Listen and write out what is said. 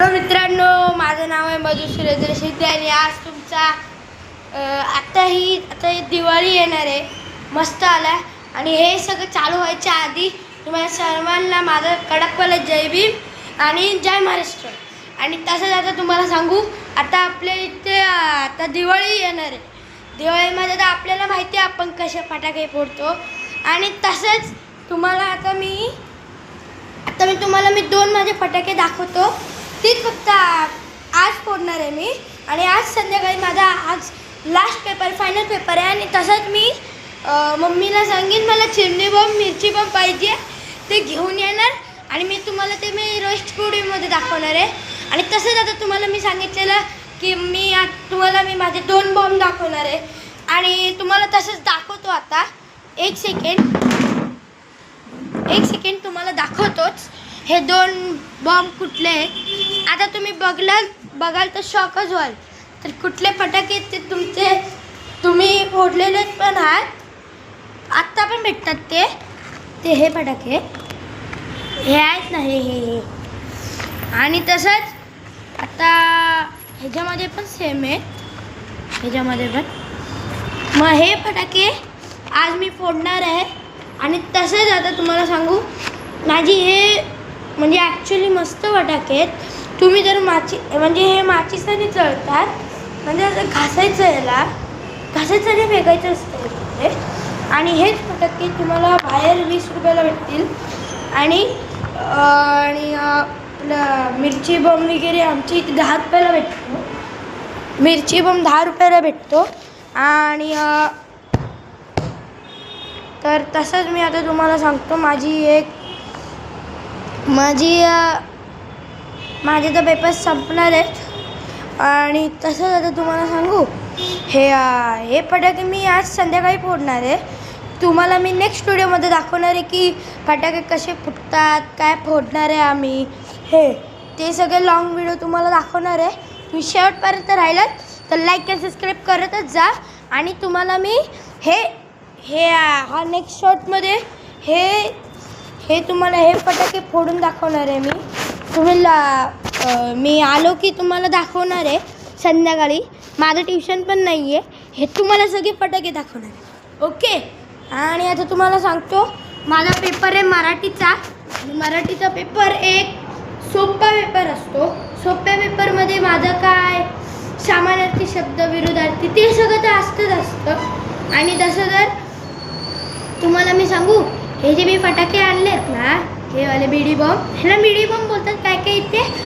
Hello मित्रांनो, माझं नाव आहे मधु सुरेंद्र शिंदे आणि आज तुमचा आता दिवाळी येणार आहे, मस्त आला आणि हे सगळं चालू व्हायच्या आधी तुम्हाला सर्वांना माझं कडकवाला जय भीम आणि जय महाराष्ट्र. आणि तसंच आता तुम्हाला सांगू, आता आपल्या इथे आता दिवाळी येणार आहे. दिवाळीमध्ये तर आपल्याला माहिती आहे आपण कसे फटाके फोडतो. आणि तसंच तुम्हाला आता मी तुम्हाला दोन माझे फटाके दाखवतो. तीच फक्त आज फोडणार आहे मी. आणि आज संध्याकाळी माझा आज लास्ट पेपर, फायनल पेपर आहे. आणि तसंच मी मम्मीला सांगेन मला चिमणी बॉम्ब, मिरची बॉम्ब पाहिजे, ते घेऊन येणार आणि मी तुम्हाला ते रोस्ट स्टुडिओमध्ये दाखवणार आहे. आणि तसंच आता तुम्हाला मी सांगितलेलं की तुम्हाला माझे 2 बॉम्ब दाखवणार आहे. आणि तुम्हाला तसंच दाखवतो आता. एक सेकंड तुम्हाला दाखवतोच हे 2 बॉम्ब कुठले आहेत. आता तुम्ही बघाल तर शॉकच व्हाल. तर कुठले फटाके ते तुम्ही फोडलेले पण आहात, आत्ता पण भेटतात ते हे फटाके हे आहेत ना, हे आणि तसंच आता ह्याच्यामध्ये पण सेम आहे, ह्याच्यामध्ये पण. मग हे फटाके आज मी फोडणार आहे. आणि तसंच आता तुम्हाला सांगू, माझी हे म्हणजे ॲक्च्युली मस्त फटाके आहेत. तुम्ही जर हे माचीसाने जळतात, म्हणजे असं घासायचं, घासायचं आणि फेकायचं असतं. आणि हेच फटाके तुम्हाला बाहेर 20 रुपयाला भेटतील. आणि आपलं मिरची बॉम्ब वगैरे आमच्या इथे 10 रुपयाला भेटतो. मिरची बॉम्ब 10 रुपयाला भेटतो. आणि तर तसंच मी आता तुम्हाला सांगतो, माझे तर पेपर संपणार आहेत. आणि तसंच आता तुम्हाला सांगू, हे फटाके मी आज संध्याकाळी फोडणार आहे. तुम्हाला मी नेक्स्ट व्हिडिओमध्ये दाखवणार आहे की फटाके कसे फुटतात, काय फोडणार आहे आम्ही, ते सगळे लॉंग व्हिडिओ तुम्हाला दाखवणार आहे. तुम्ही शेवटपर्यंत राहिलात तर लाईक आणि सबस्क्राईब करतच जा. आणि तुम्हाला मी हा नेक्स्ट शॉटमध्ये तुम्हाला हे फटाके फोडून दाखवणार आहे मी आलो की तुम्हाला दाखवणार आहे संध्याकाळी. माझं ट्युशन पण नाही आहे, हे तुम्हाला सगळे फटाके दाखवणार आहे, ओके. आणि आता तुम्हाला सांगतो, माझा पेपर आहे मराठीचा पेपर एक सोपा पेपर असतो. सोप्या पेपरमध्ये माझं काय सामानार्थी, शब्द, विरुद्धार्थी ते सगळं तर असतं. आणि तसं जर तुम्हाला मी सांगू, हे जे मी फटाके आणलेत ना, हे वाले बीडी बॉम्ब, ह्याला बीडी बॉम्ब बोलतात काय काय इथे.